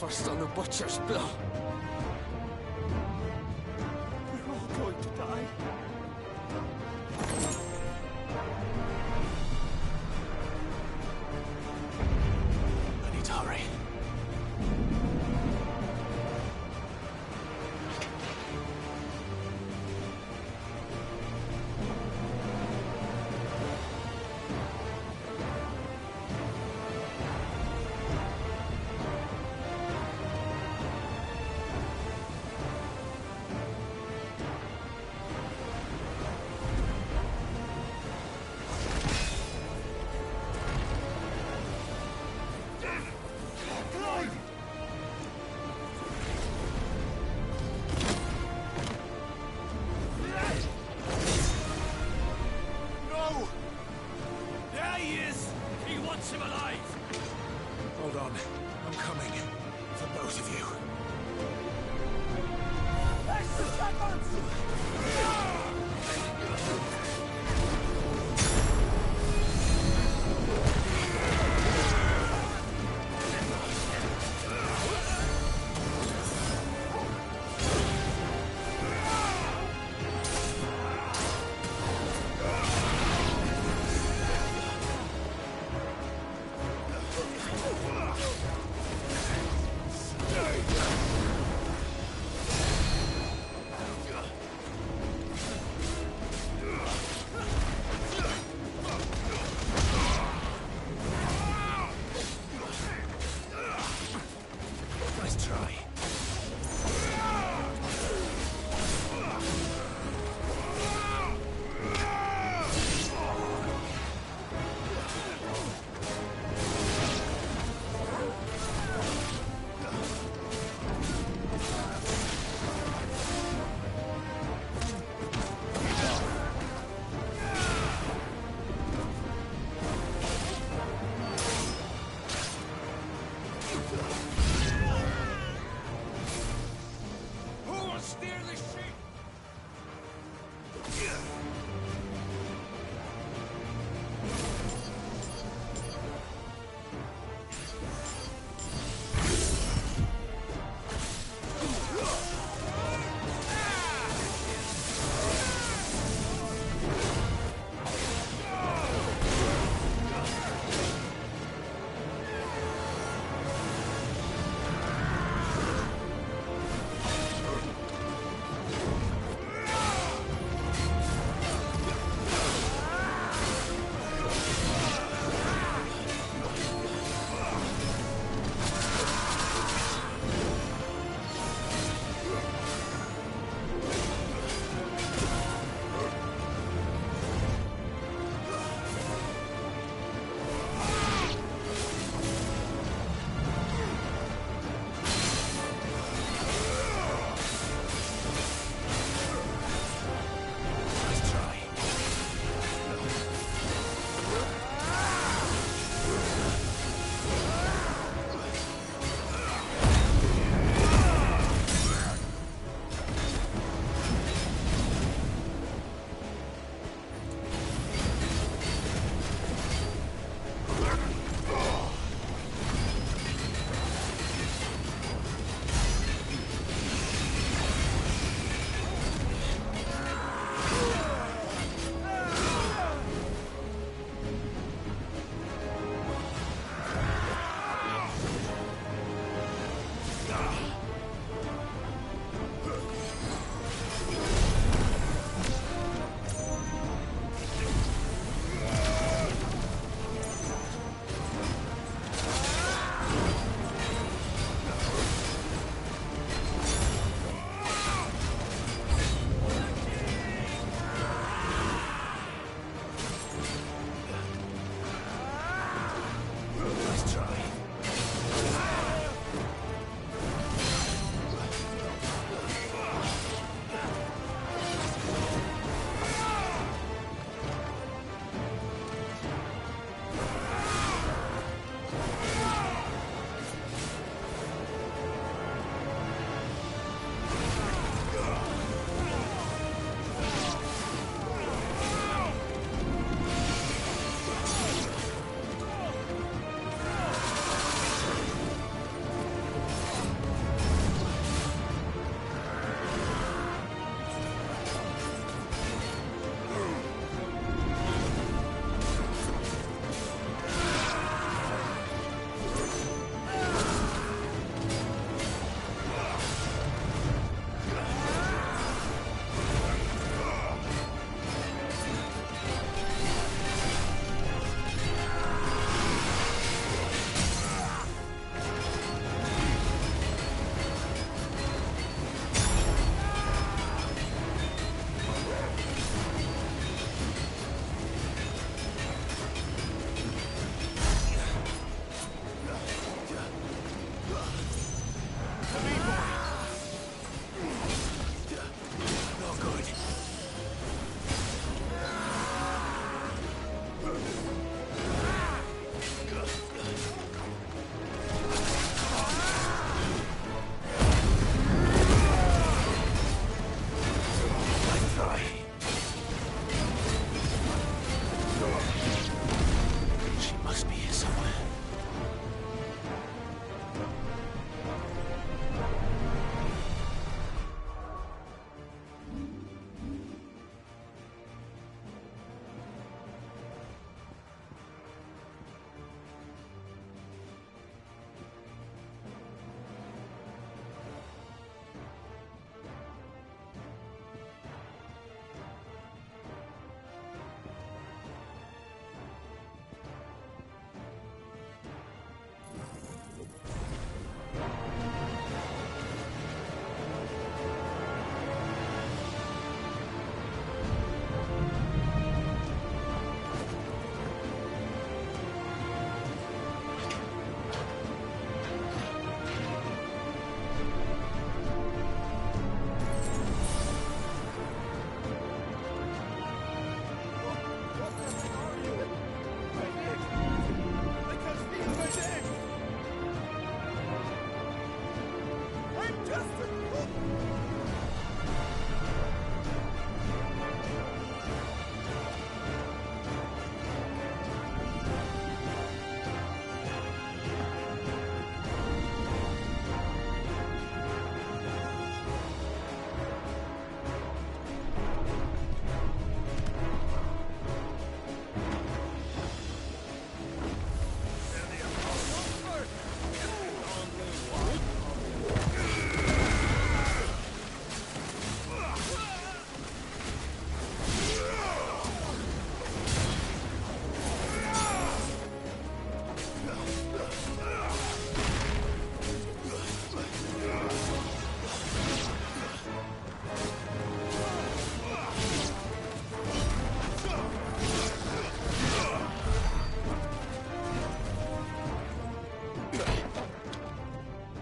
Forced on the butcher's bill. We're all going to die. I need to hurry. Hold on. I'm coming. For both of you. Extra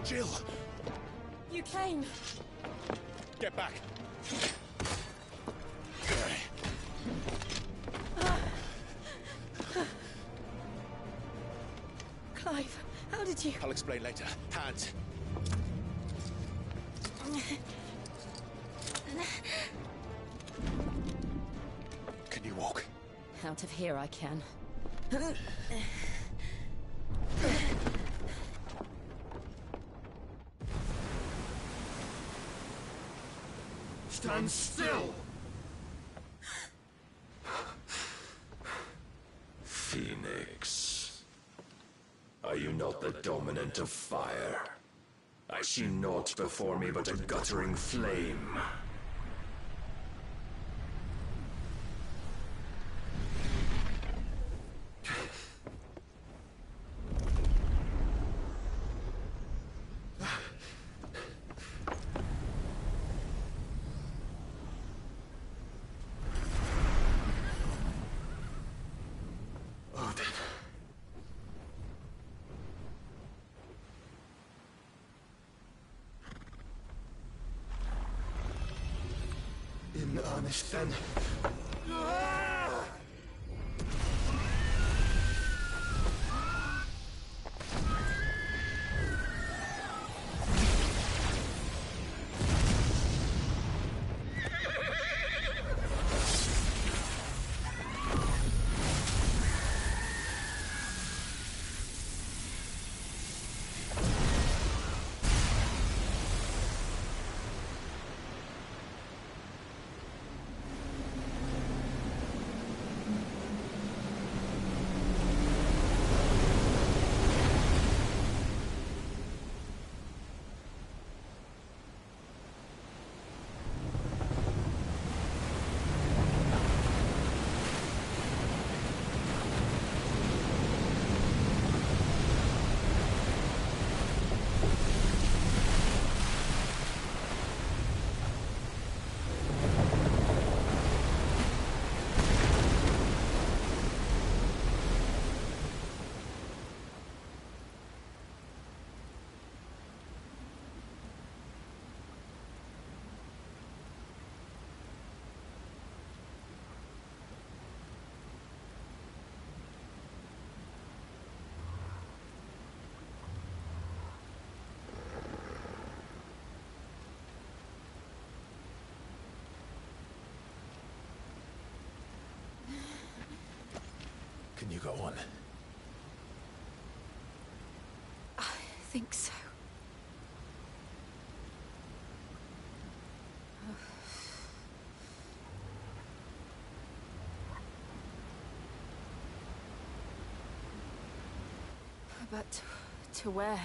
Jill! You came. Get back! Clive, how did you... I'll explain later. Hands. Can you walk? Out of here I can. Stand still! Phoenix. Are you not the dominant of fire? I see naught before me but a guttering flame. In earnest, then. Can you go on? I think so. But to where?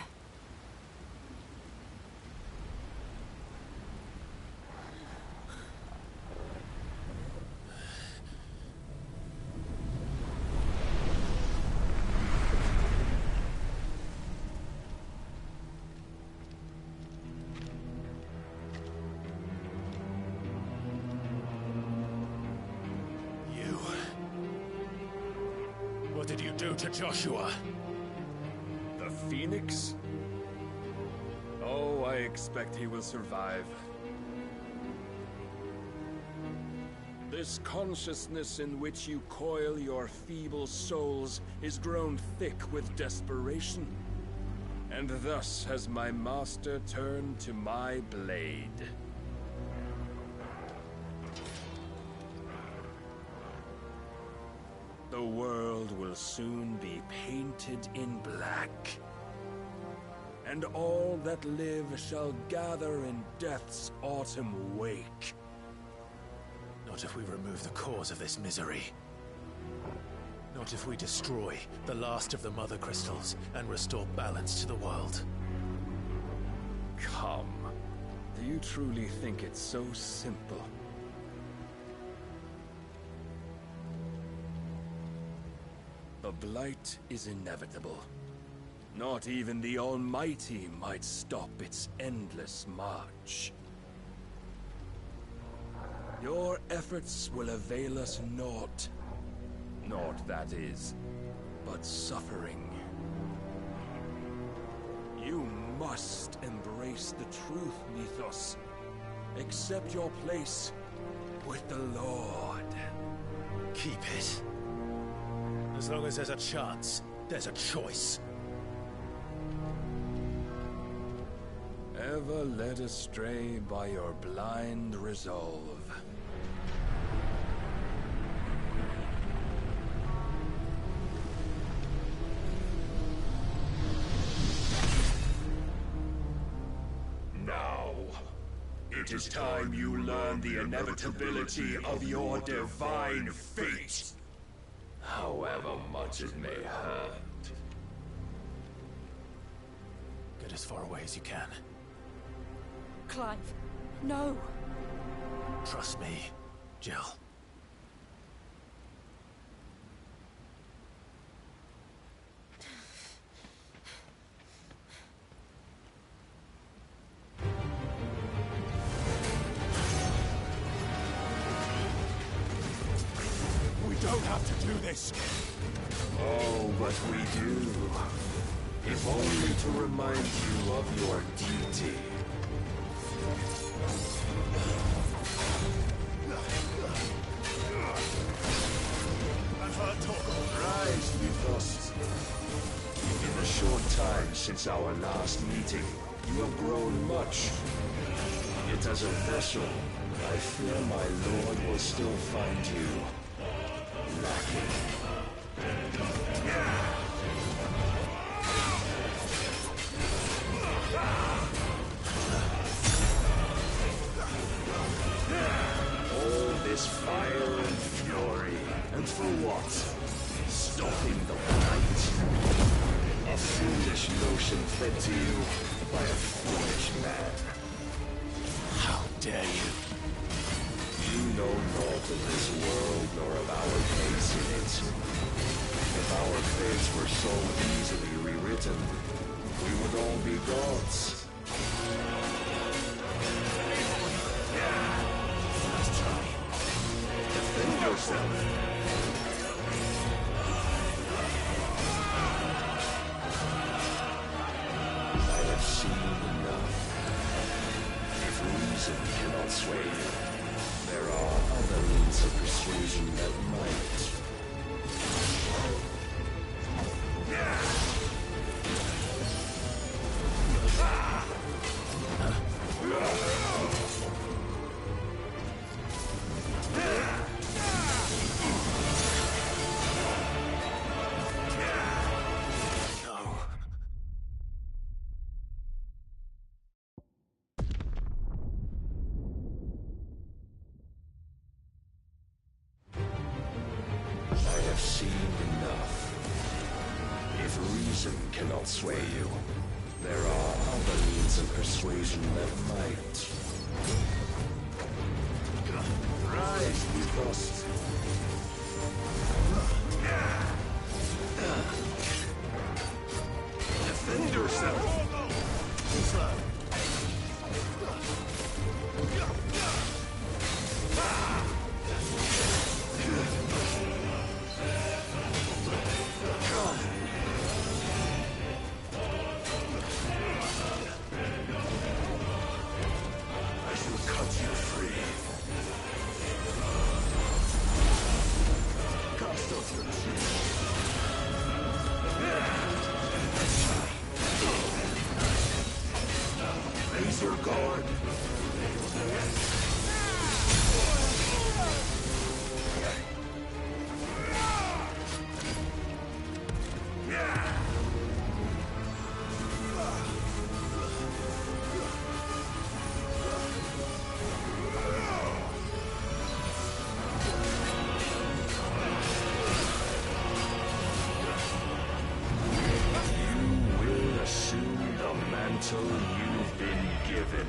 What did you do to Joshua? The Phoenix? Oh, I expect he will survive. This consciousness in which you coil your feeble souls is grown thick with desperation. And thus has my master turned to my blade. The world will soon be painted in black. And all that live shall gather in death's autumn wake. Not if we remove the cause of this misery. Not if we destroy the last of the Mother Crystals and restore balance to the world. Come. Do you truly think it's so simple? The blight is inevitable. Not even the Almighty might stop its endless march. Your efforts will avail us naught. Naught, that is, but suffering. You must embrace the truth, Mythos. Accept your place with the Lord. Keep it. As long as there's a chance, there's a choice. Ever led astray by your blind resolve. Now, it is time you learn the inevitability of your divine fate. However much it may hurt. Get as far away as you can. Clive, no. Trust me, Jill. We don't have to do this. Oh, but we do. If only to remind you of your duty. I've heard talk of Rise, Mythos. In the short time since our last meeting, you have grown much. Yet as a vessel, I fear my lord will still find you lacking. All this fire and fury, and for what? Stopping the blight? A foolish notion fed to you by a foolish man. How dare you? You know naught of this world nor of our place in it. If our fates were so easily rewritten, we would all be gods. Let's try. Defend yourself. I have seen enough. If reason cannot sway you, there are other means of persuasion that might. No. I have seen enough. If reason cannot sway you, there are other means of persuasion that might. Rise, Mythos. Defend yourself. I shall cut you free. Cast off your shield. Raise your guard. You will assume the mantle you've been given.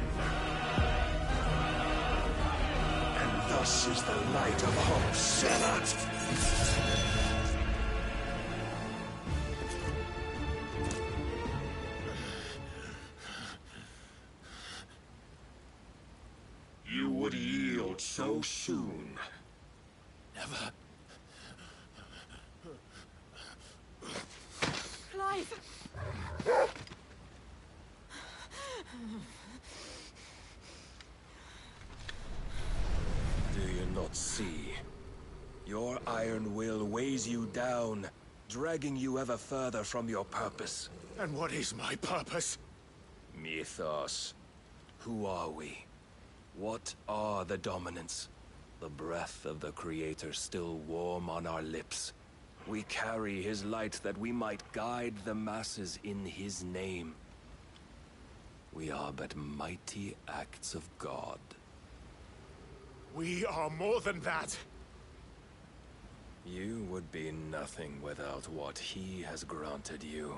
And thus is the light of hope set. You would yield so soon. Never. Clive! cannot see. Your iron will weighs you down, dragging you ever further from your purpose. And what is my purpose? Mythos. Who are we? What are the dominants? The breath of the Creator still warm on our lips. We carry his light that we might guide the masses in his name. We are but mighty acts of God. We are more than that. You would be nothing without what he has granted you.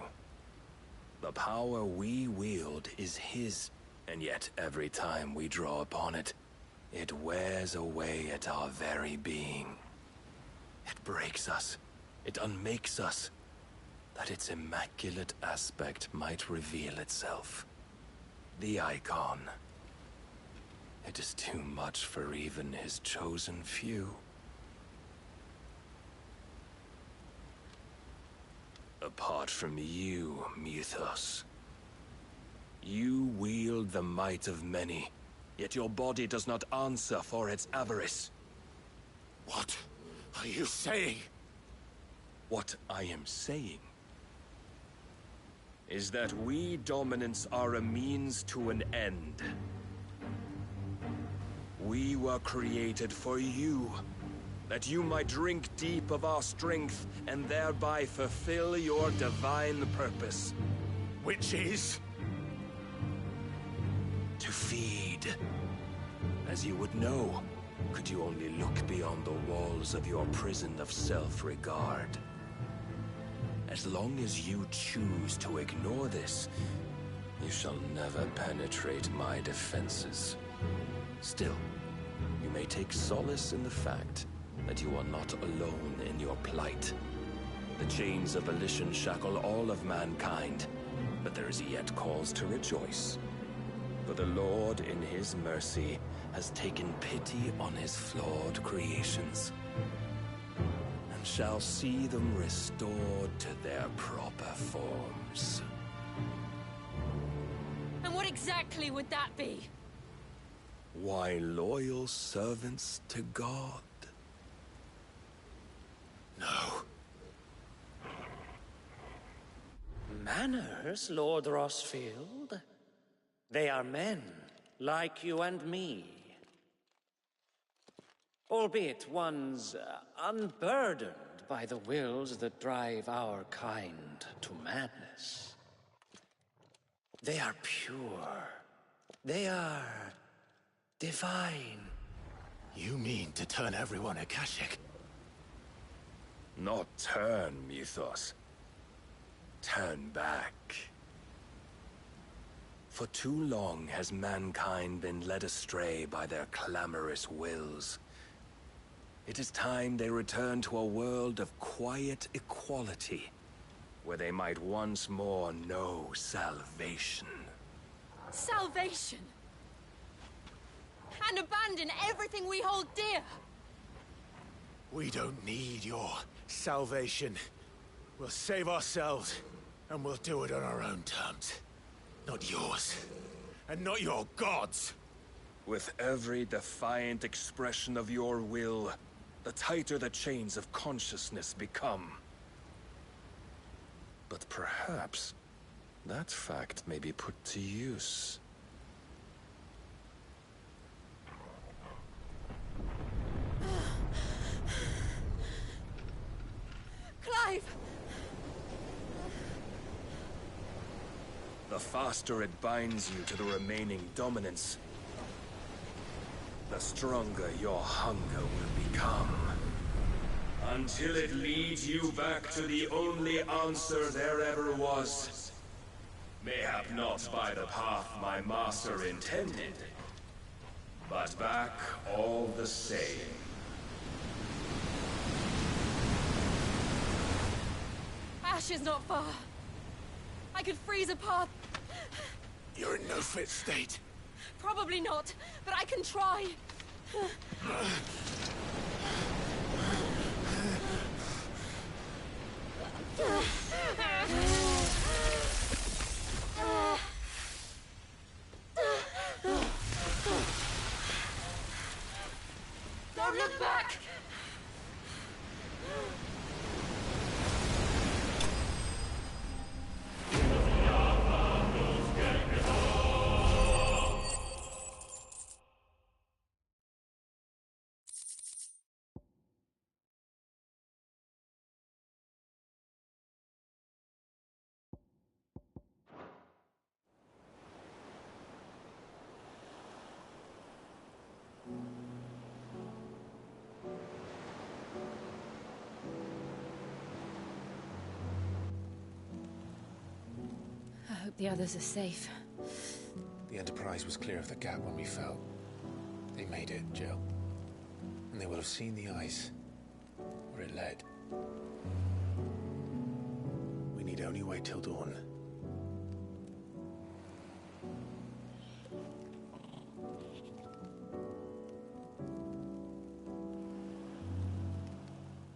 The power we wield is his, and yet every time we draw upon it, it wears away at our very being. It breaks us. It unmakes us, that its immaculate aspect might reveal itself. The icon. It is too much for even his chosen few. Apart from you, Mythos, you wield the might of many, yet your body does not answer for its avarice. What are you saying? What I am saying is that we dominants are a means to an end. We were created for you, that you might drink deep of our strength and thereby fulfill your divine purpose. Which is? To feed. As you would know, could you only look beyond the walls of your prison of self-regard. As long as you choose to ignore this, you shall never penetrate my defenses. Still, you may take solace in the fact that you are not alone in your plight. The chains of volition shackle all of mankind, but there is yet cause to rejoice. For the Lord, in his mercy, has taken pity on his flawed creations, and shall see them restored to their proper forms. And what exactly would that be? Why, loyal servants to God. No. Manners, Lord Rossfield? They are men, like you and me. Albeit ones unburdened by the wills that drive our kind to madness. They are pure. They are divine. You mean to turn everyone Akashic? Not turn, Mythos. Turn back. For too long has mankind been led astray by their clamorous wills. It is time they return to a world of quiet equality, where they might once more know salvation. Salvation! And abandon everything we hold dear! We don't need your salvation. We'll save ourselves, and we'll do it on our own terms. Not yours, and not your gods! With every defiant expression of your will, the tighter the chains of consciousness become. But perhaps that fact may be put to use. Clive! The faster it binds you to the remaining dominance, the stronger your hunger will become. Until it leads you back to the only answer there ever was. Mayhap not by the path my master intended, but back all the same. Ash is not far. I could freeze a path. You're in no fit state. Probably not, but I can try. No, no! them back! I hope the others are safe. The Enterprise was clear of the gap when we fell. They made it, Jill. And they will have seen the ice, where it led. We need only wait till dawn.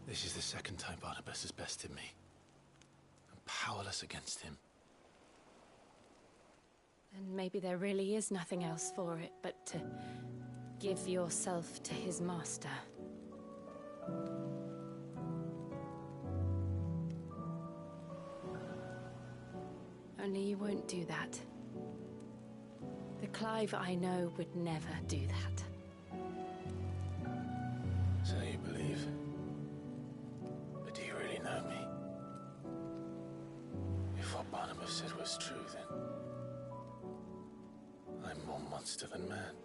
This is the second time Barnabas has bested me. I'm powerless against him. And maybe there really is nothing else for it but to give yourself to his master. Only you won't do that. The Clive I know would never do that. So you believe? But do you really know me? If what Barnabas said was true, then I'm more monster than man.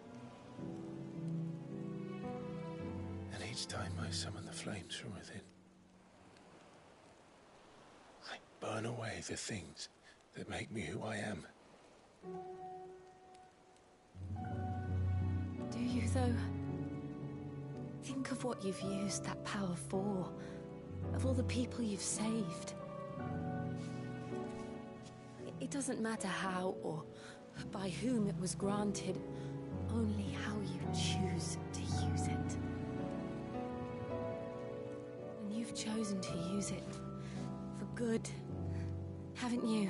And each time I summon the flames from within, I burn away the things that make me who I am. Do you, though? Think of what you've used that power for, of all the people you've saved. It doesn't matter how or by whom it was granted, only how you choose to use it. And you've chosen to use it for good, haven't you?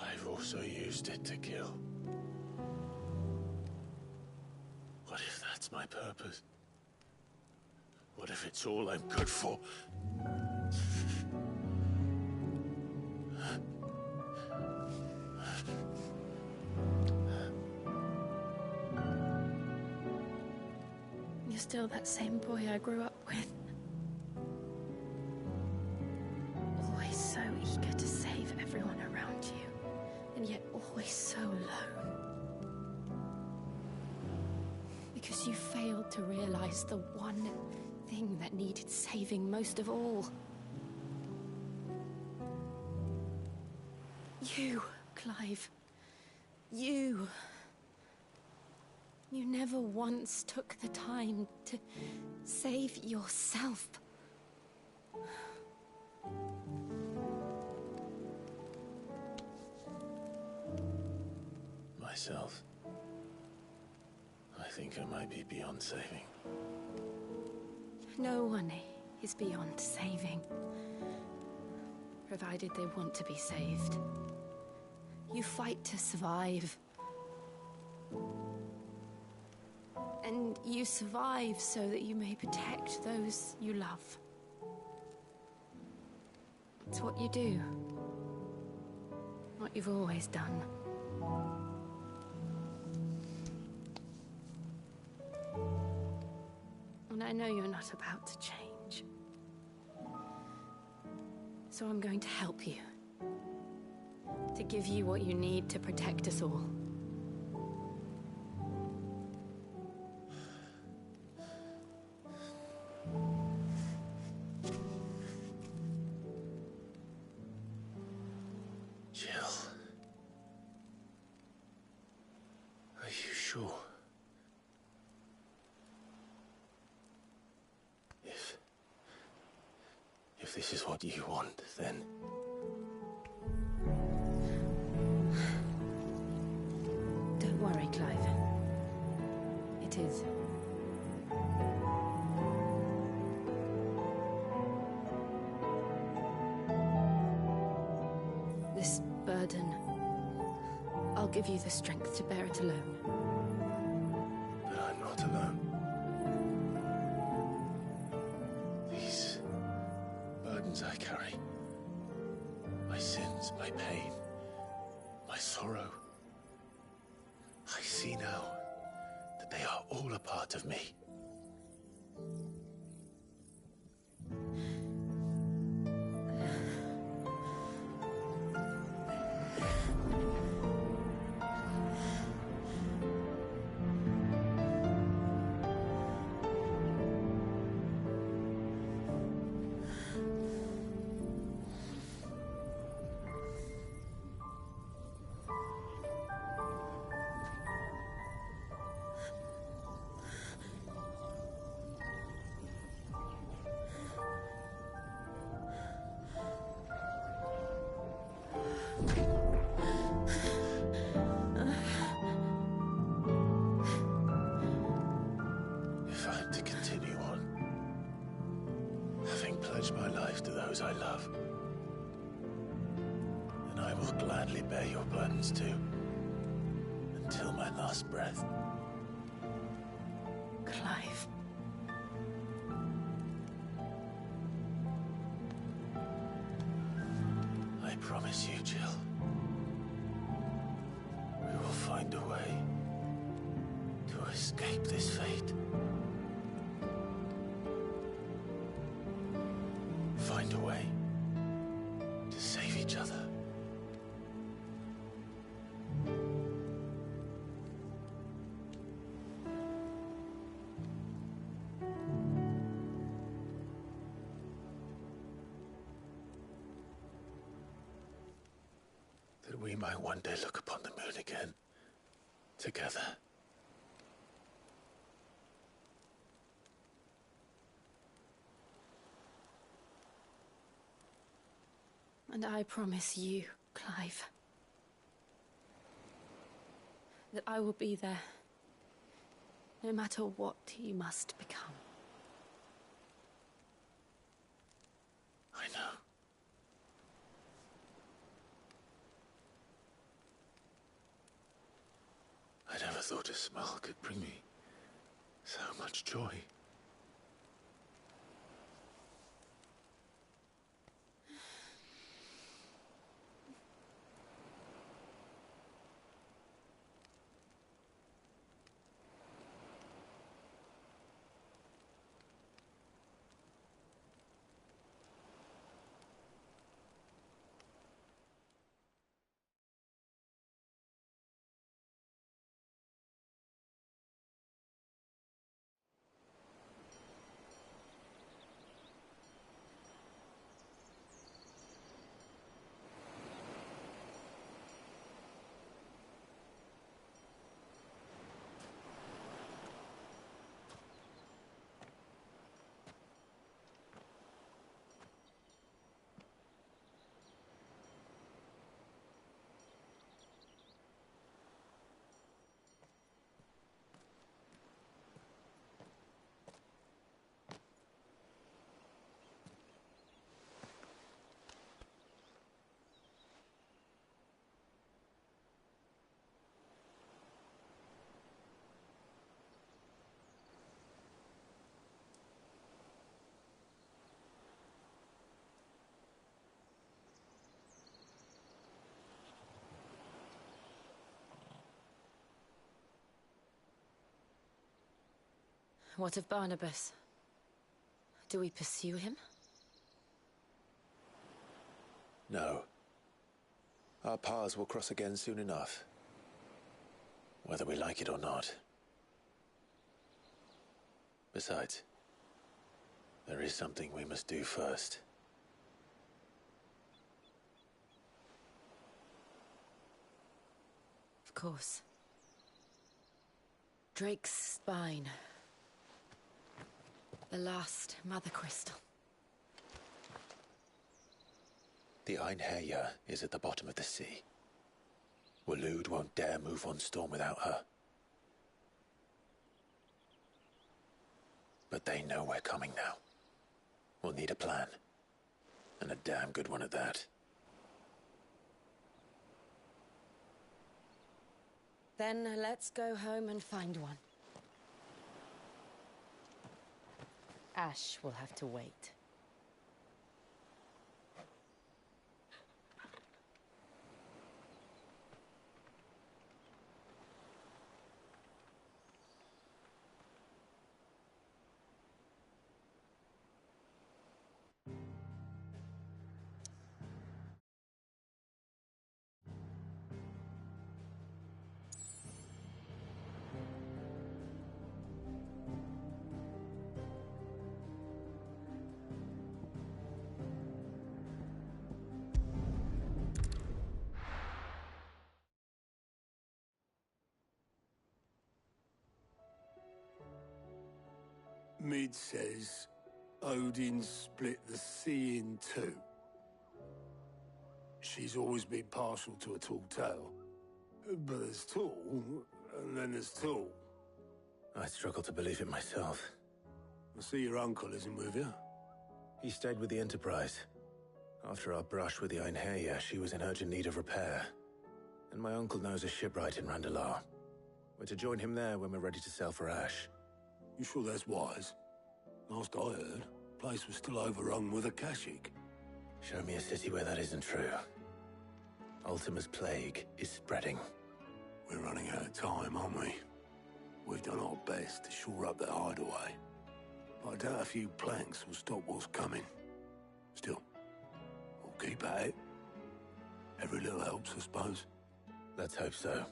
I've also used it to kill. What if that's my purpose? What if it's all I'm good for? You're still that same boy I grew up with. Always so eager to save everyone around you, and yet always so alone. Because you failed to realize the one thing that needed saving most of all. You, Clive. You. You never once took the time to save yourself. Myself? I think I might be beyond saving. No one is beyond saving, provided they want to be saved. You fight to survive. And you survive so that you may protect those you love. It's what you do. What you've always done. And I know you're not about to change. So I'm going to help you. To give you what you need to protect us all. Jill. Are you sure? If this is what you want, then... Don't worry, Clive. It is. This burden, I'll give you the strength to bear it alone. not alone. These burdens I carry, my sins, my pain, my sorrow, I see now that they are all a part of me. If I am to continue on, having pledged my life to those I love, then I will gladly bear your burdens too, until my last breath. Clive. I promise you, Jill, we will find a way to escape this fate. Find a way to save each other. That we might one day look upon the moon again, together. And I promise you, Clive, that I will be there, no matter what you must become. I know. I never thought a smile could bring me so much joy. What of Barnabas? Do we pursue him? No. Our paths will cross again soon enough, whether we like it or not. Besides, there is something we must do first. Of course. Drake's spine. The last Mother Crystal. The Einherja is at the bottom of the sea. Waloed won't dare move on Storm without her. But they know we're coming now. We'll need a plan. And a damn good one at that. Then let's go home and find one. Ash will have to wait. Mid says Odin split the sea in two. She's always been partial to a tall tale. But there's tall, and then there's tall. I struggle to believe it myself. I see your uncle isn't with you. He stayed with the Enterprise. After our brush with the Einherja, she was in urgent need of repair. And my uncle knows a shipwright in Randalar. We're to join him there when we're ready to sail for Ash. You sure that's wise? Last I heard, the place was still overrun with Akashic. Show me a city where that isn't true. Ultima's plague is spreading. We're running out of time, aren't we? We've done our best to shore up that hideaway. But I doubt a few planks will stop what's coming. Still, we'll keep at it. Every little helps, I suppose. Let's hope so.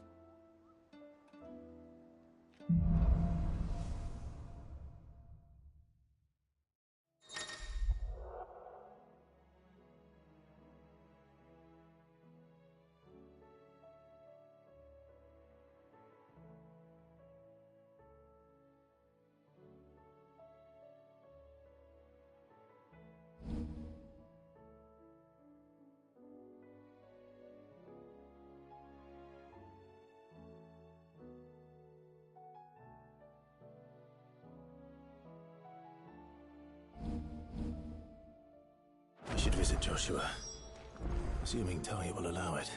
We should visit Joshua. Assuming Talia will allow it.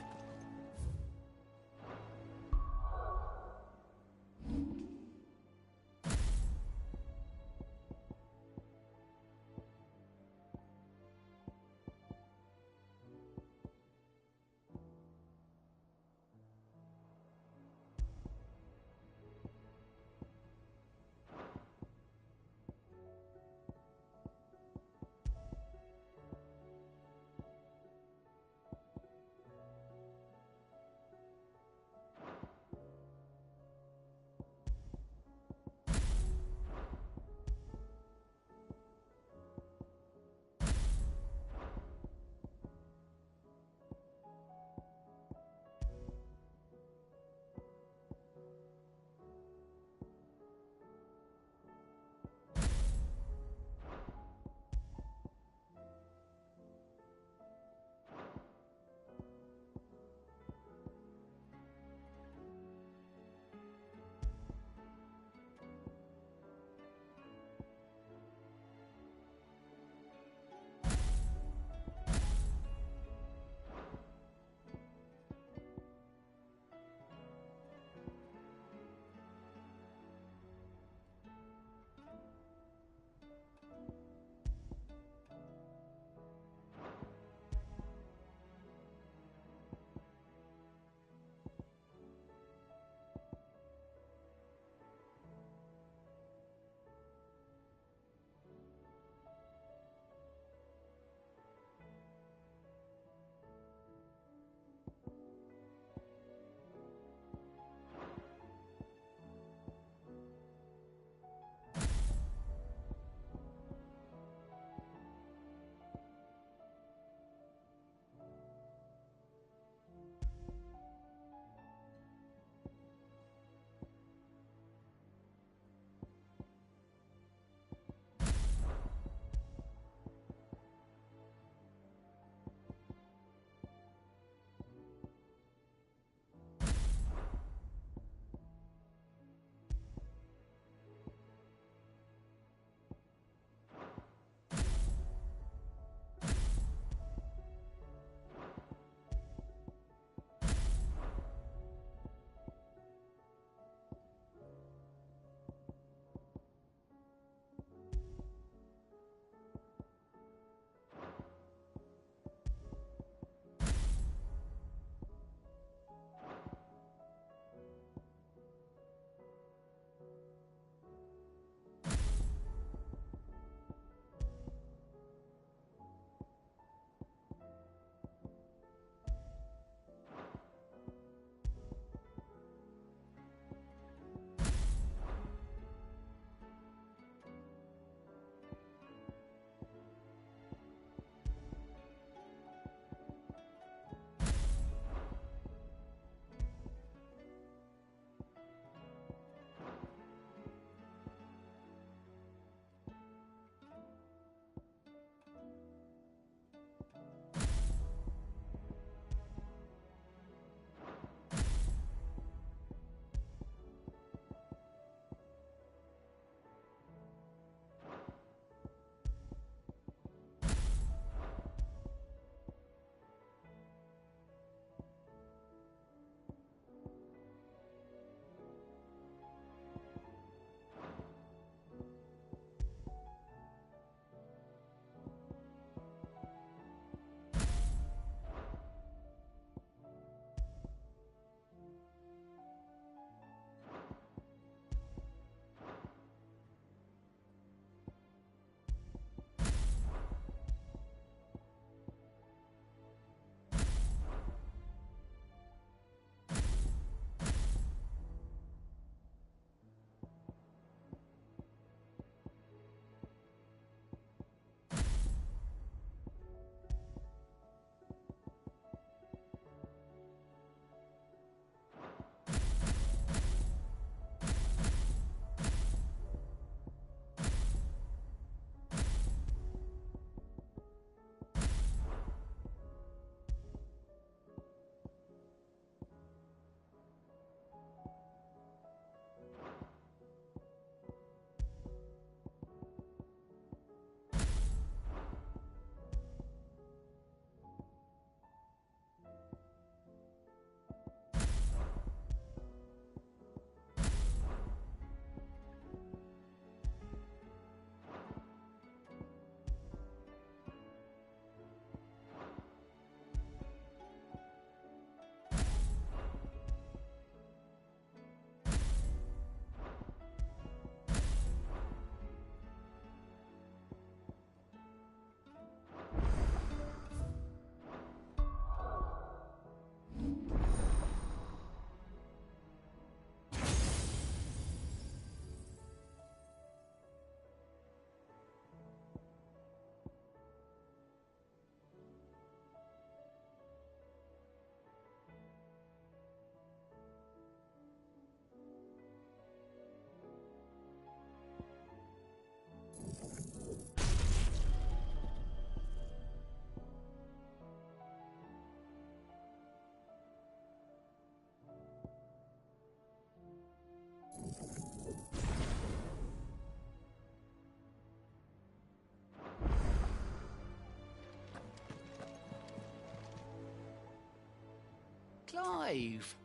Clive!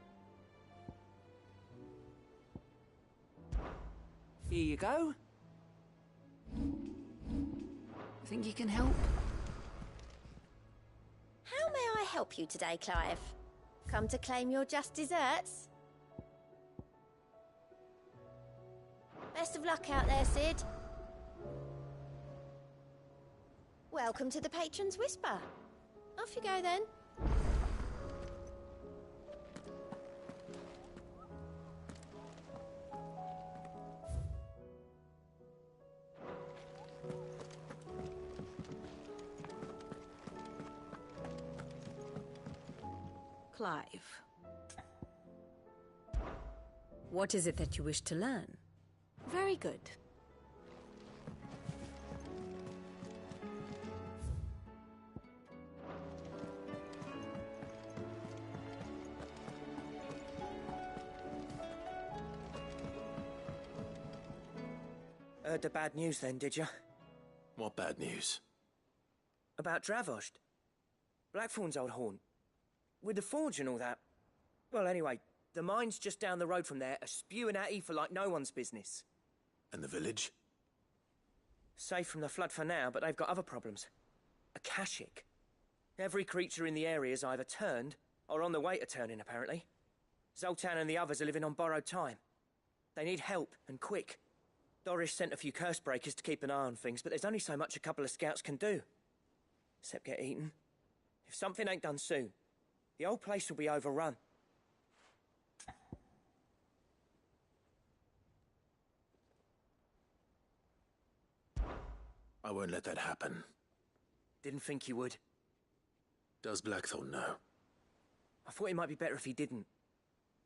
Here you go. Think you can help? How may I help you today, Clive? Come to claim your just desserts? Best of luck out there, Sid. Welcome to the Patron's Whisper. Off you go then. Clive. What is it that you wish to learn? Very good. Heard the bad news then, did you? What bad news? About Dravost. Blackthorn's old haunt. With the forge and all that. Well, anyway, the mines just down the road from there are spewing out ether like no one's business. And the village? Safe from the flood for now, but they've got other problems. Akashic. Every creature in the area is either turned, or on the way to turning, apparently. Zoltan and the others are living on borrowed time. They need help, and quick. Doris sent a few curse breakers to keep an eye on things, but there's only so much a couple of scouts can do. Except get eaten. If something ain't done soon, the whole place will be overrun. I won't let that happen. Didn't think you would. Does Blackthorn know? I thought it might be better if he didn't.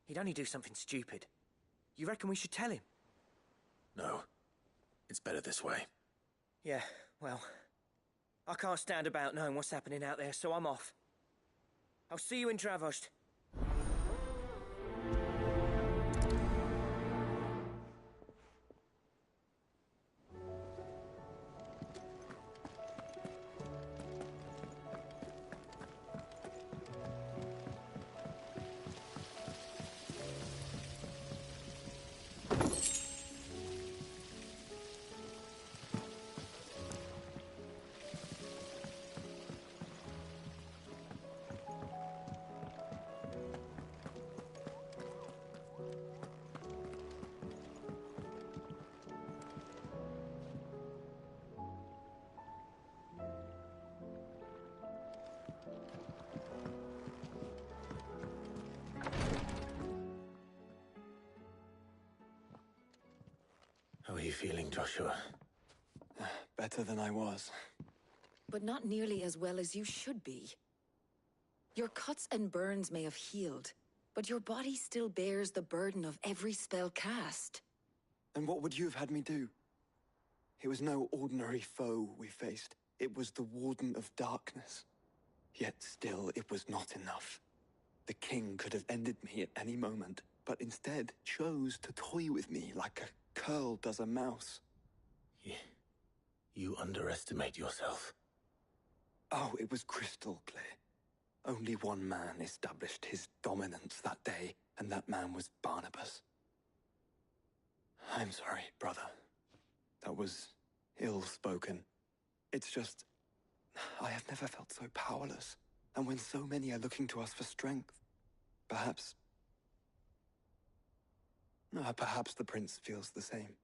He'd only do something stupid. You reckon we should tell him? No. It's better this way. Yeah, well, I can't stand about knowing what's happening out there, so I'm off. I'll see you in Dravost. How are you feeling, Joshua? Better than I was. But not nearly as well as you should be. Your cuts and burns may have healed, but your body still bears the burden of every spell cast. And what would you have had me do? It was no ordinary foe we faced. It was the Warden of Darkness. Yet still, it was not enough. The king could have ended me at any moment, but instead chose to toy with me like a curl does a mouse. You underestimate yourself. Oh, it was crystal clear. Only one man established his dominance that day, and that man was Barnabas. I'm sorry, brother. That was ill-spoken. It's just, I have never felt so powerless. And when so many are looking to us for strength, perhaps the prince feels the same.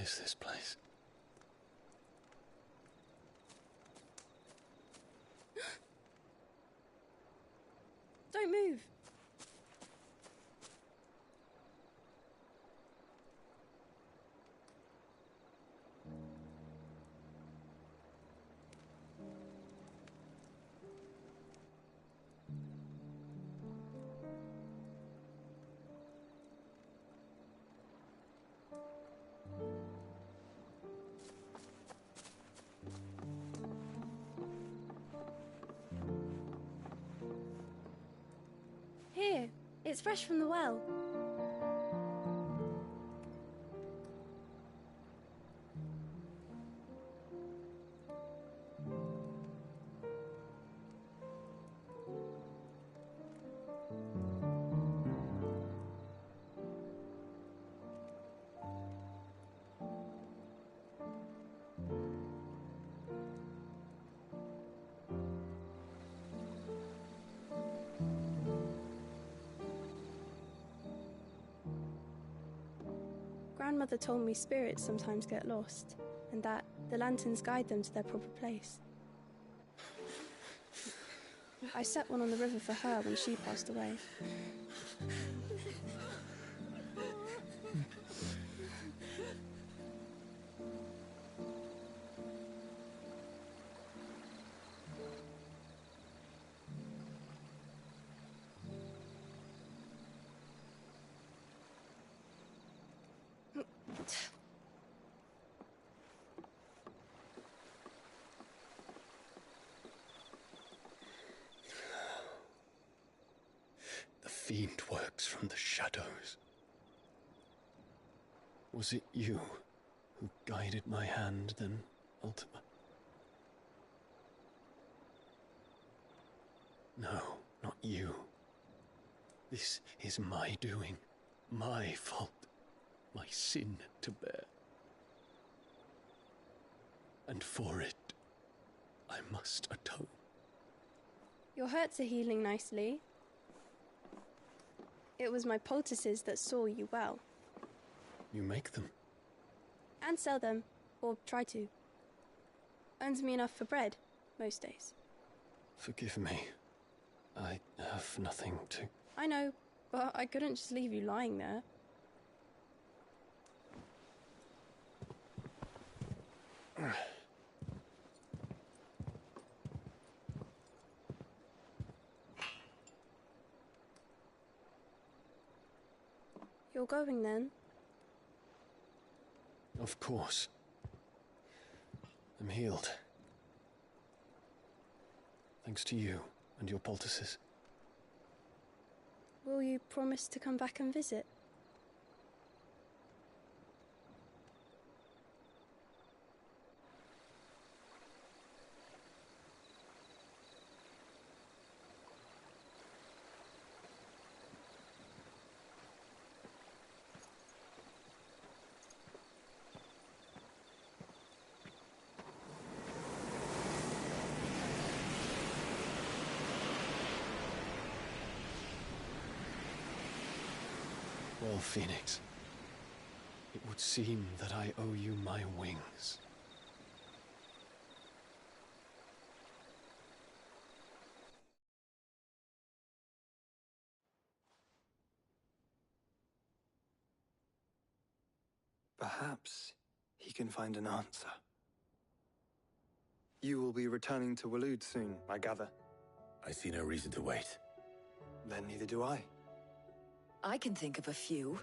is this place? Don't move. Here, it's fresh from the well. Grandmother told me spirits sometimes get lost, and that the lanterns guide them to their proper place. I set one on the river for her when she passed away. The fiend works from the shadows. Was it you who guided my hand, then, Ultima? No, not you. This is my doing, my fault, my sin to bear. And for it, I must atone. Your hurts are healing nicely. It was my poultices that saw you well. You make them? And sell them, or try to. Earns me enough for bread, most days. Forgive me. I have nothing to... I know, but I couldn't just leave you lying there. You're going then? Of course. I'm healed. Thanks to you and your poultices. Will you promise to come back and visit? Well, Phoenix, it would seem that I owe you my wings. Perhaps he can find an answer. You will be returning to Waloed soon, I gather. I see no reason to wait. Then neither do I. I can think of a few,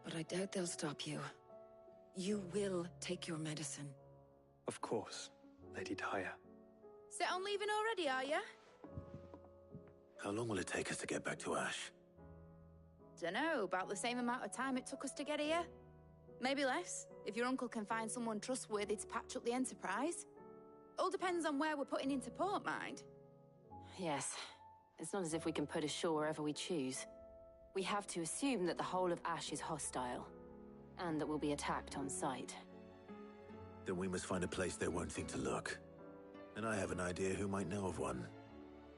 but I doubt they'll stop you. You will take your medicine. Of course, Lady Daya. Set on leaving already, are you? How long will it take us to get back to Ash? Dunno, about the same amount of time it took us to get here. Maybe less, if your uncle can find someone trustworthy to patch up the Enterprise. All depends on where we're putting into port, mind. Yes. It's not as if we can put ashore wherever we choose. We have to assume that the whole of Ash is hostile, and that we'll be attacked on sight. Then we must find a place they won't think to look. And I have an idea who might know of one.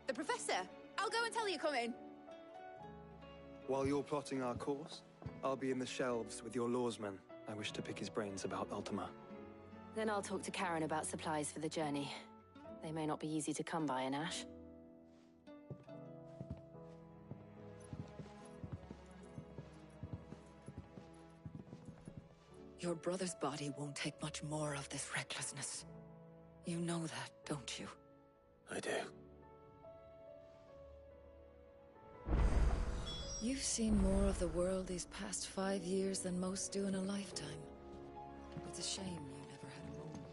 The Professor! I'll go and tell you come in. While you're plotting our course, I'll be in the shelves with your lawsmen. I wish to pick his brains about Ultima. Then I'll talk to Karen about supplies for the journey. They may not be easy to come by in Ash. Your brother's body won't take much more of this recklessness. You know that, don't you? I do. You've seen more of the world these past 5 years than most do in a lifetime. It's a shame you never had a moment.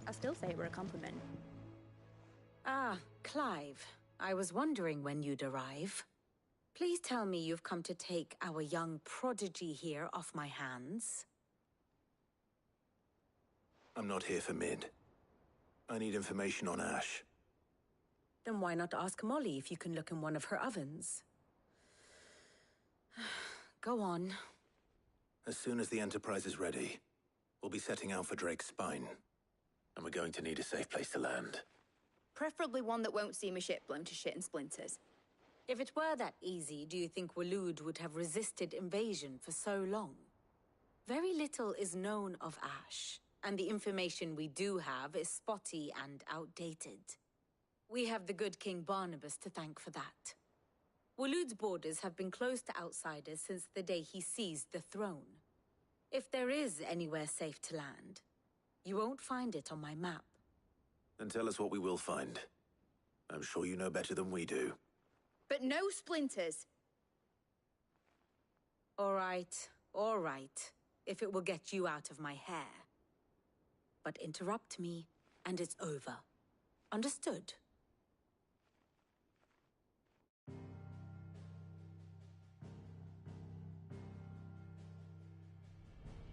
I still say we're a compliment. Ah, Clive. I was wondering when you'd arrive. Please tell me you've come to take our young prodigy here off my hands. I'm not here for Mid. I need information on Ash. Then why not ask Molly if you can look in one of her ovens? Go on. As soon as the Enterprise is ready, we'll be setting out for Drake's Spine. And we're going to need a safe place to land. Preferably one that won't see my ship blown to shit and splinters. If it were that easy, do you think Waloed would have resisted invasion for so long? Very little is known of Ash, and the information we do have is spotty and outdated. We have the good King Barnabas to thank for that. Waloed's borders have been closed to outsiders since the day he seized the throne. If there is anywhere safe to land, you won't find it on my map. Then tell us what we will find. I'm sure you know better than we do. But no splinters! All right. If it will get you out of my hair. But interrupt me, and it's over. Understood?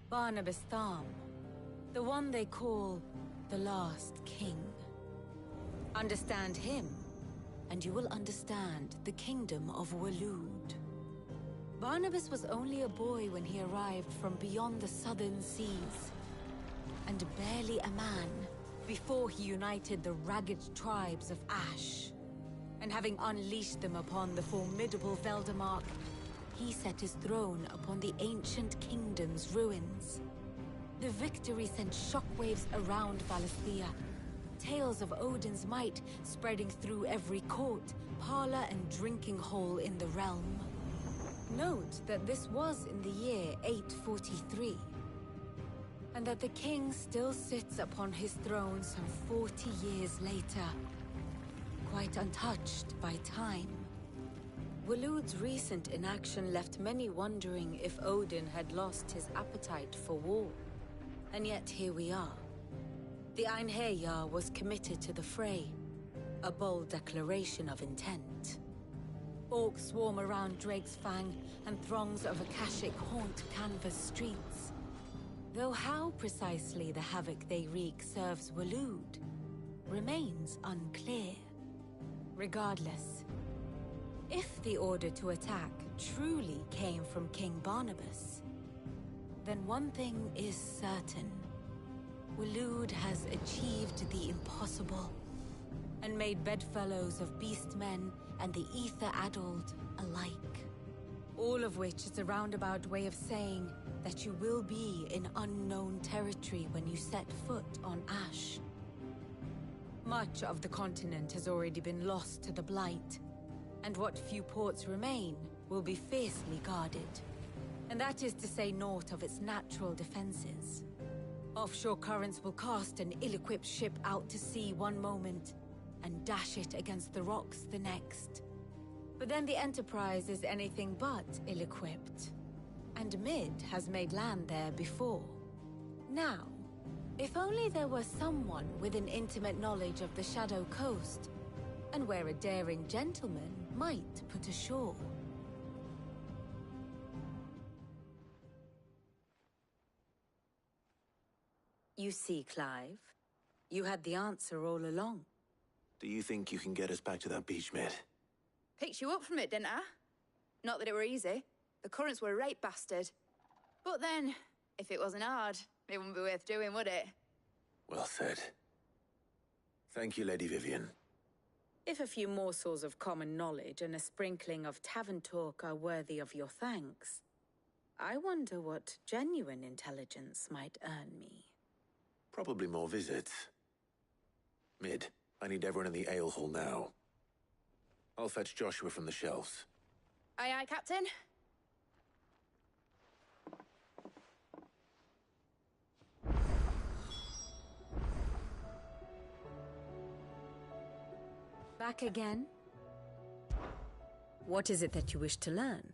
Barnabas Tham. The one they call the Last King. Understand him, and you will understand the kingdom of Waloed. Barnabas was only a boy when he arrived from beyond the southern seas, and barely a man before he united the ragged tribes of Ash. And having unleashed them upon the formidable Veldamark, he set his throne upon the ancient kingdom's ruins. The victory sent shockwaves around Valisthea. Tales of Odin's might spreading through every court, parlor, and drinking hole in the realm. Note that this was in the year 843, and that the king still sits upon his throne some 40 years later, quite untouched by time. Waloed's recent inaction left many wondering if Odin had lost his appetite for war. And yet here we are. The Einherjar was committed to the fray, a bold declaration of intent. Orcs swarm around Drake's Fang, and throngs of Akashic haunt Canvas streets. Though how precisely the havoc they wreak serves Waloed remains unclear. Regardless, if the order to attack truly came from King Barnabas, then one thing is certain. Waloed has achieved the impossible, and made bedfellows of beastmen and the ether-addled alike. All of which is a roundabout way of saying that you will be in unknown territory when you set foot on Ash. Much of the continent has already been lost to the Blight, and what few ports remain will be fiercely guarded. And that is to say naught of its natural defenses. Offshore currents will cast an ill-equipped ship out to sea one moment, and dash it against the rocks the next. But then the Enterprise is anything but ill-equipped. And Mid has made land there before. Now, if only there were someone with an intimate knowledge of the Shadow Coast, and where a daring gentleman might put ashore. You see, Clive, you had the answer all along. Do you think you can get us back to that beach, mate? Picked you up from it, didn't I? Not that it were easy. The currents were a right bastard. But then, if it wasn't hard, it wouldn't be worth doing, would it? Well said. Thank you, Lady Vivian. If a few morsels of common knowledge and a sprinkling of tavern talk are worthy of your thanks, I wonder what genuine intelligence might earn me. Probably more visits. Mid, I need everyone in the ale hall now. I'll fetch Joshua from the shelves. Aye, aye, Captain. Back again? What is it that you wish to learn?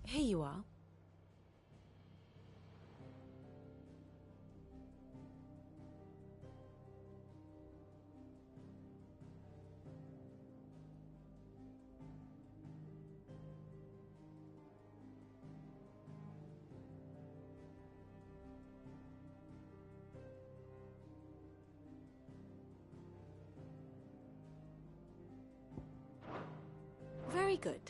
Here you are. Very good.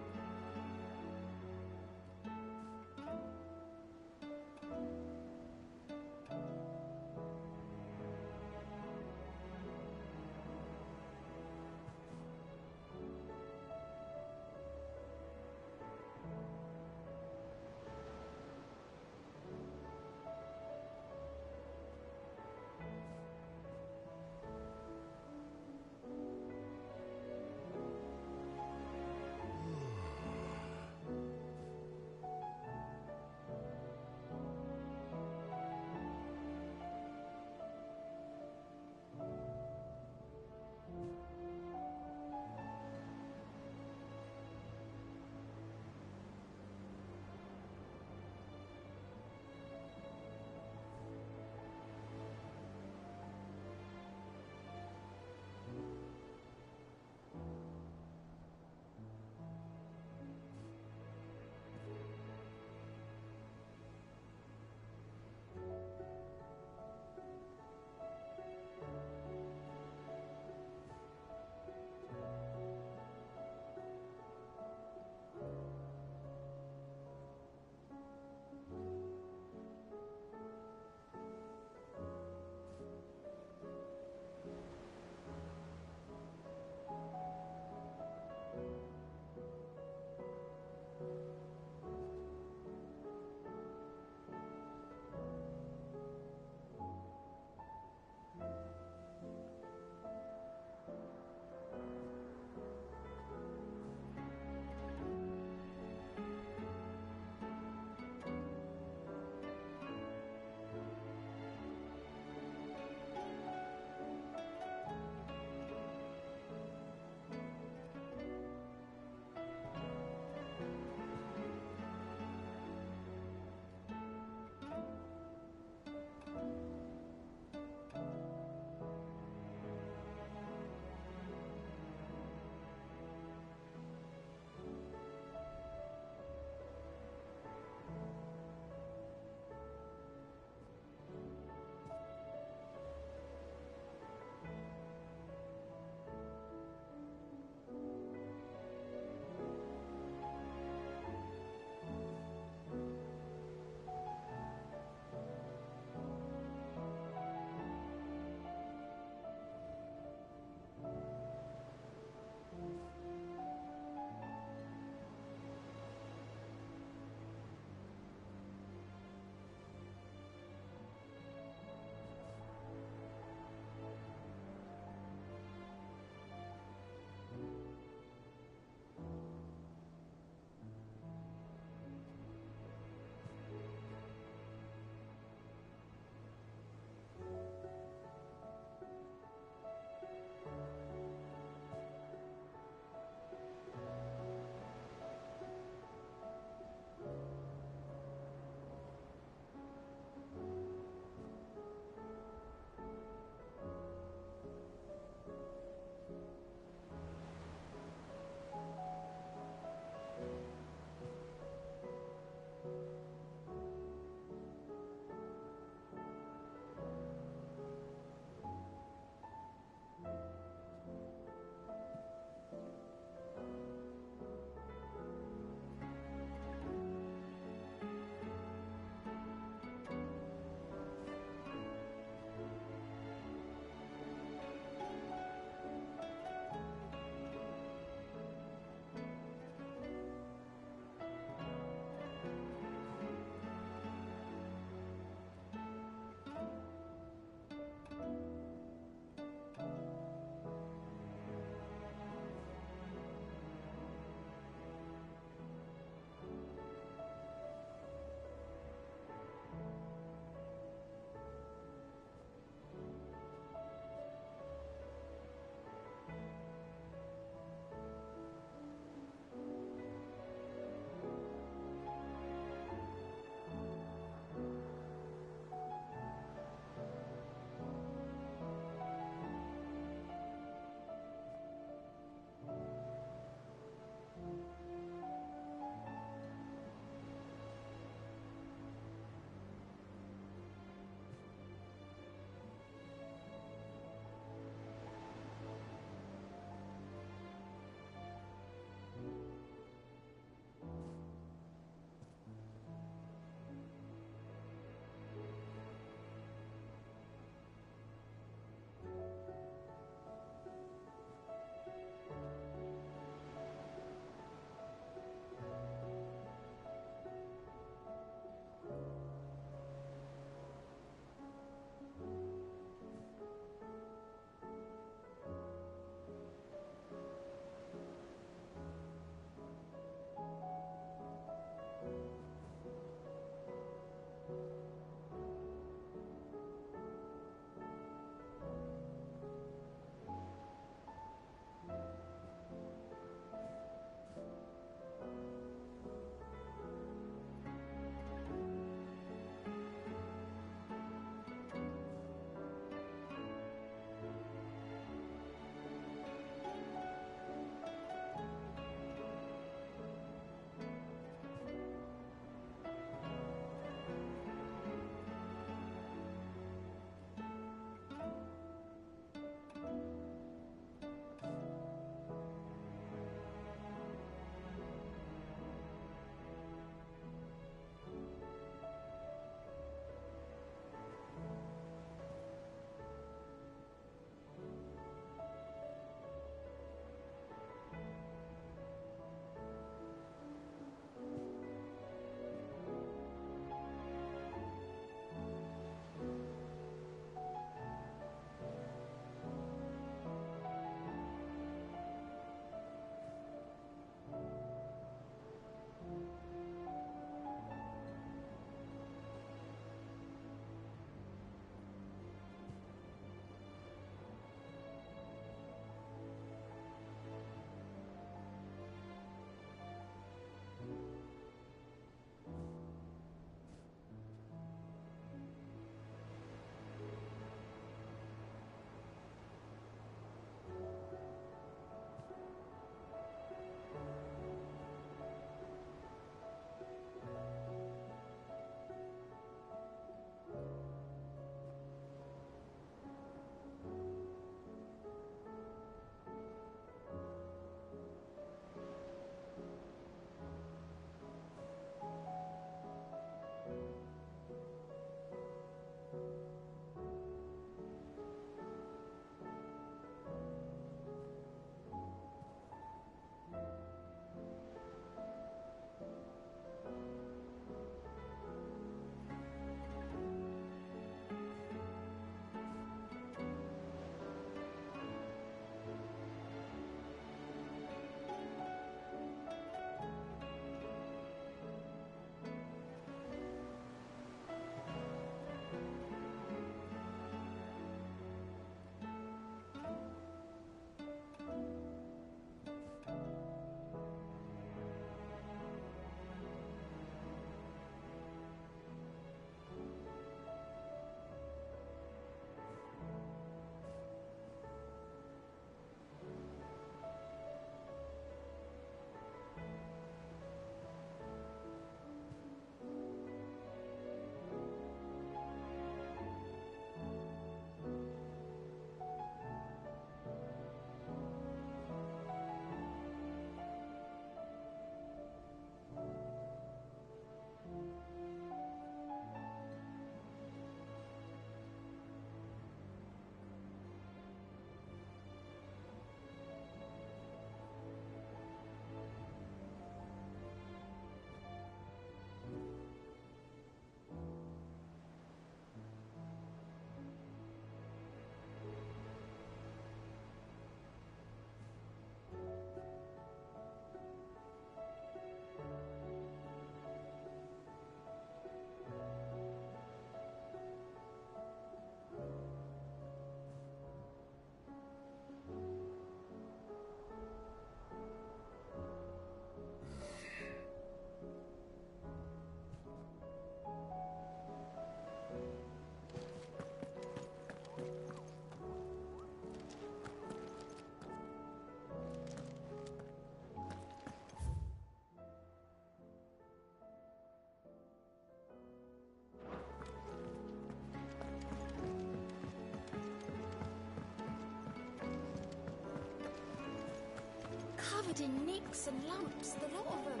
covered in nicks and lumps, the lot of them.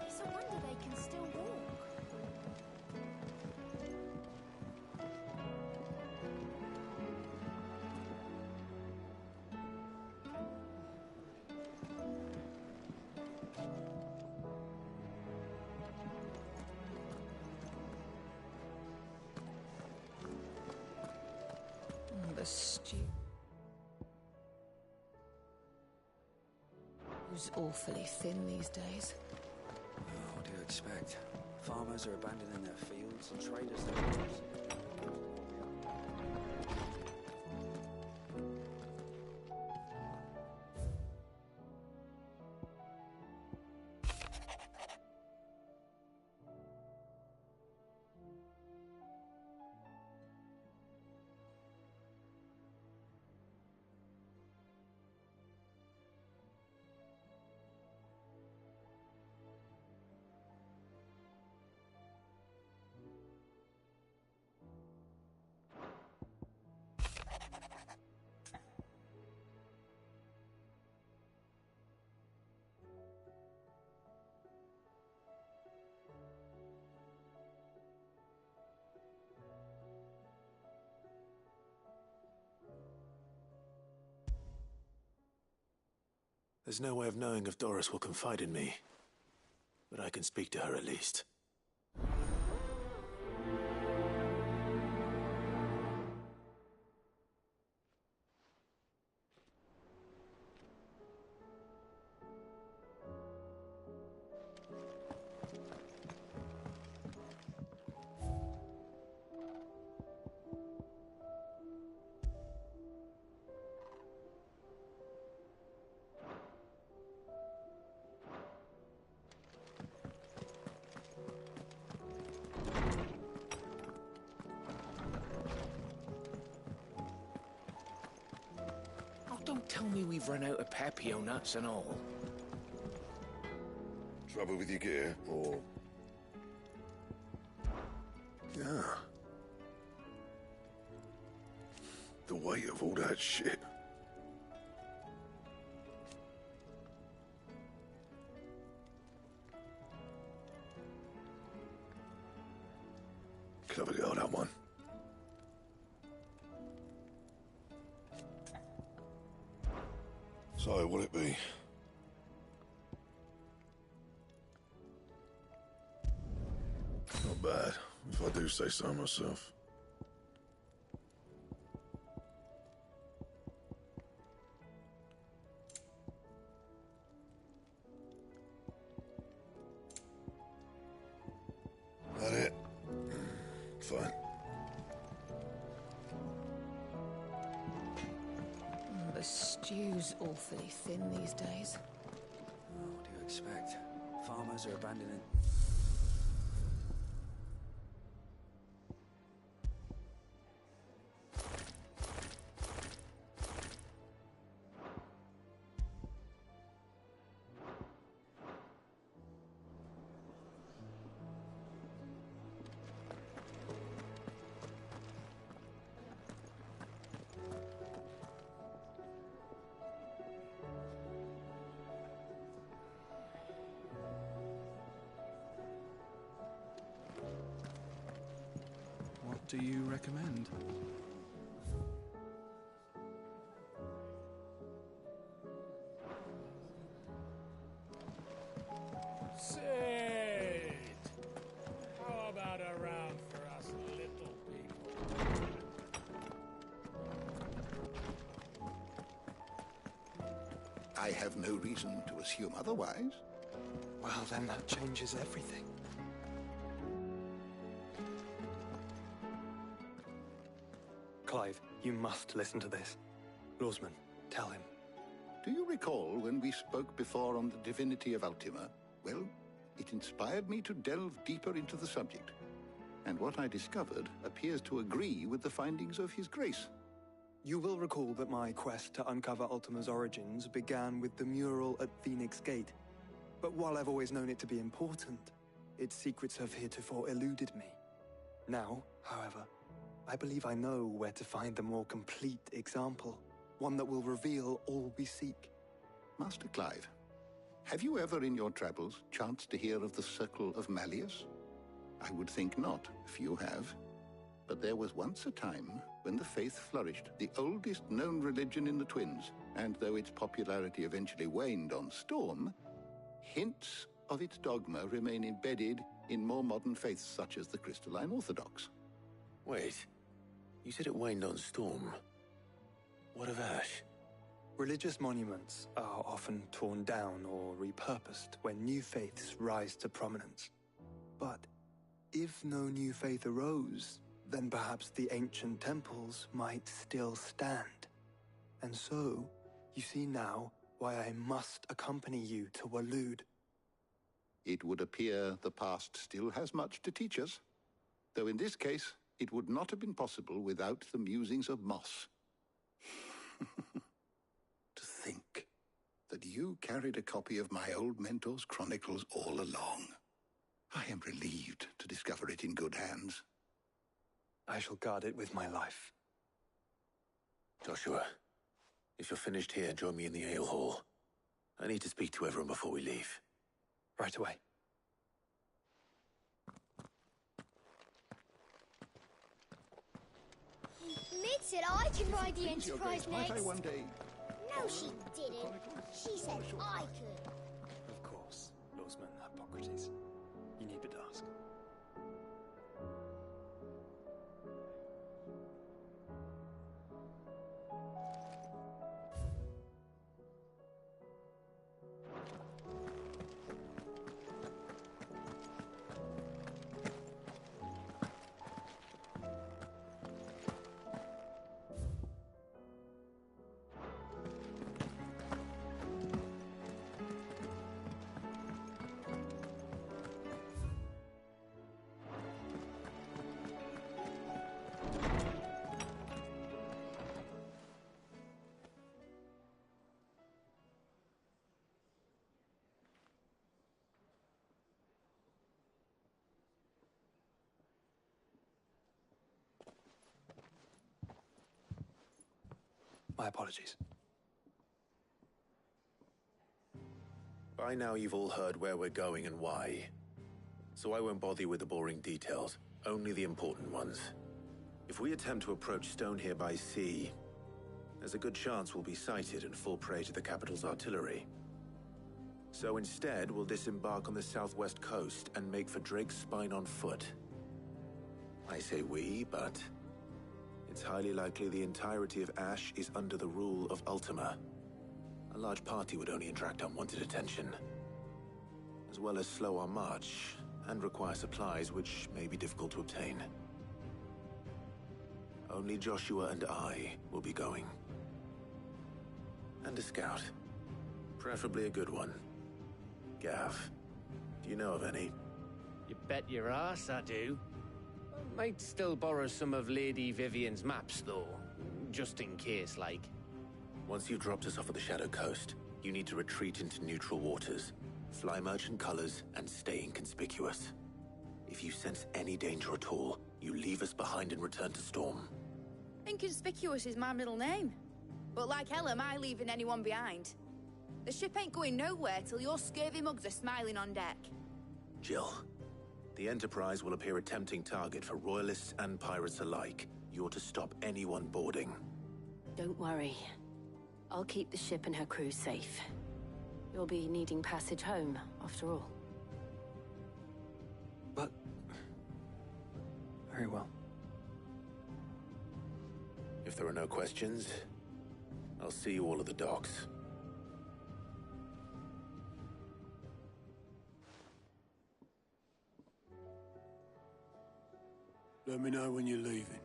It's a wonder they can still walk. The stew. Who's awfully thin these days. Oh, what do you expect? Farmers are abandoning their fields and traders their homes. There's no way of knowing if Doris will confide in me, but I can speak to her at least. Don't tell me we've run out of papio nuts and all. Trouble with your gear, or... Yeah. The weight of all that shit. Clever girl, that one. So, what'll it be? Not bad, if I do say so myself. That it? Fine. The stew's awfully thin these days. Oh, what do you expect? Farmers are abandoning... What do you recommend? Say, how about a round for us little people? I have no reason to assume otherwise. Well, then that changes everything. Clive, you must listen to this. Lawsman, tell him. Do you recall when we spoke before on the divinity of Ultima? Well, it inspired me to delve deeper into the subject. And what I discovered appears to agree with the findings of His Grace. You will recall that my quest to uncover Ultima's origins began with the mural at Phoenix Gate. But while I've always known it to be important, its secrets have heretofore eluded me. Now, however, I believe I know where to find the more complete example, one that will reveal all we seek. Master Clive, have you ever in your travels chanced to hear of the Circle of Malleus? I would think not, if you have. But there was once a time when the faith flourished, the oldest known religion in the Twins, and though its popularity eventually waned on Storm, hints of its dogma remain embedded in more modern faiths such as the Crystalline Orthodox. Wait, you said it waned on Storm. What of Ash? Religious monuments are often torn down or repurposed when new faiths rise to prominence. But if no new faith arose, then perhaps the ancient temples might still stand. And so, you see now why I must accompany you to Waloed. It would appear the past still has much to teach us, though in this case, it would not have been possible without the musings of Moss. To think that you carried a copy of my old mentor's chronicles all along. I am relieved to discover it in good hands. I shall guard it with my life. Joshua, if you're finished here, join me in the ale hall. I need to speak to everyone before we leave. Right away. Mid said I can ride the Enterprise next. Might I one day... No, she didn't. She said I could. Of course, Lawsman Hippocrates. You need but ask. My apologies. By now you've all heard where we're going and why. So I won't bother you with the boring details, only the important ones. If we attempt to approach Stone here by sea, there's a good chance we'll be sighted and fall prey to the capital's artillery. So instead, we'll disembark on the southwest coast and make for Drake's Spine on foot. I say we, but it's highly likely the entirety of Ash is under the rule of Ultima. A large party would only attract unwanted attention, as well as slow our march and require supplies which may be difficult to obtain. Only Joshua and I will be going. And a scout. Preferably a good one. Gav, do you know of any? You bet your ass I do. Might still borrow some of Lady Vivian's maps, though. Just in case, like. Once you've dropped us off at the Shadow Coast, you need to retreat into neutral waters, fly merchant colors, and stay inconspicuous. If you sense any danger at all, you leave us behind and return to Storm. Inconspicuous is my middle name. But like hell am I leaving anyone behind. The ship ain't going nowhere till your scurvy mugs are smiling on deck. Jill, the Enterprise will appear a tempting target for royalists and pirates alike. You're to stop anyone boarding. Don't worry. I'll keep the ship and her crew safe. You'll be needing passage home, after all. But... very well. If there are no questions, I'll see you all at the docks. Let me know when you're leaving.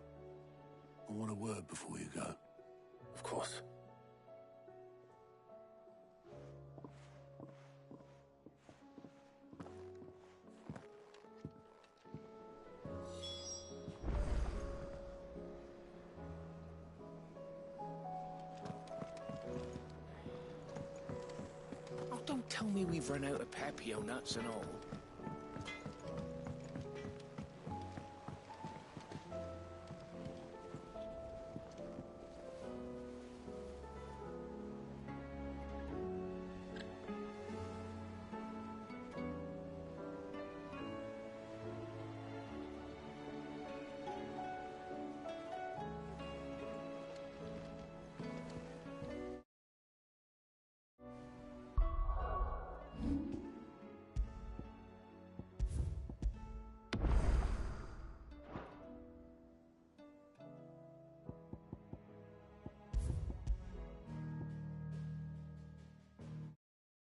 I want a word before you go. Of course. Oh, don't tell me we've run out of Papio nuts and all.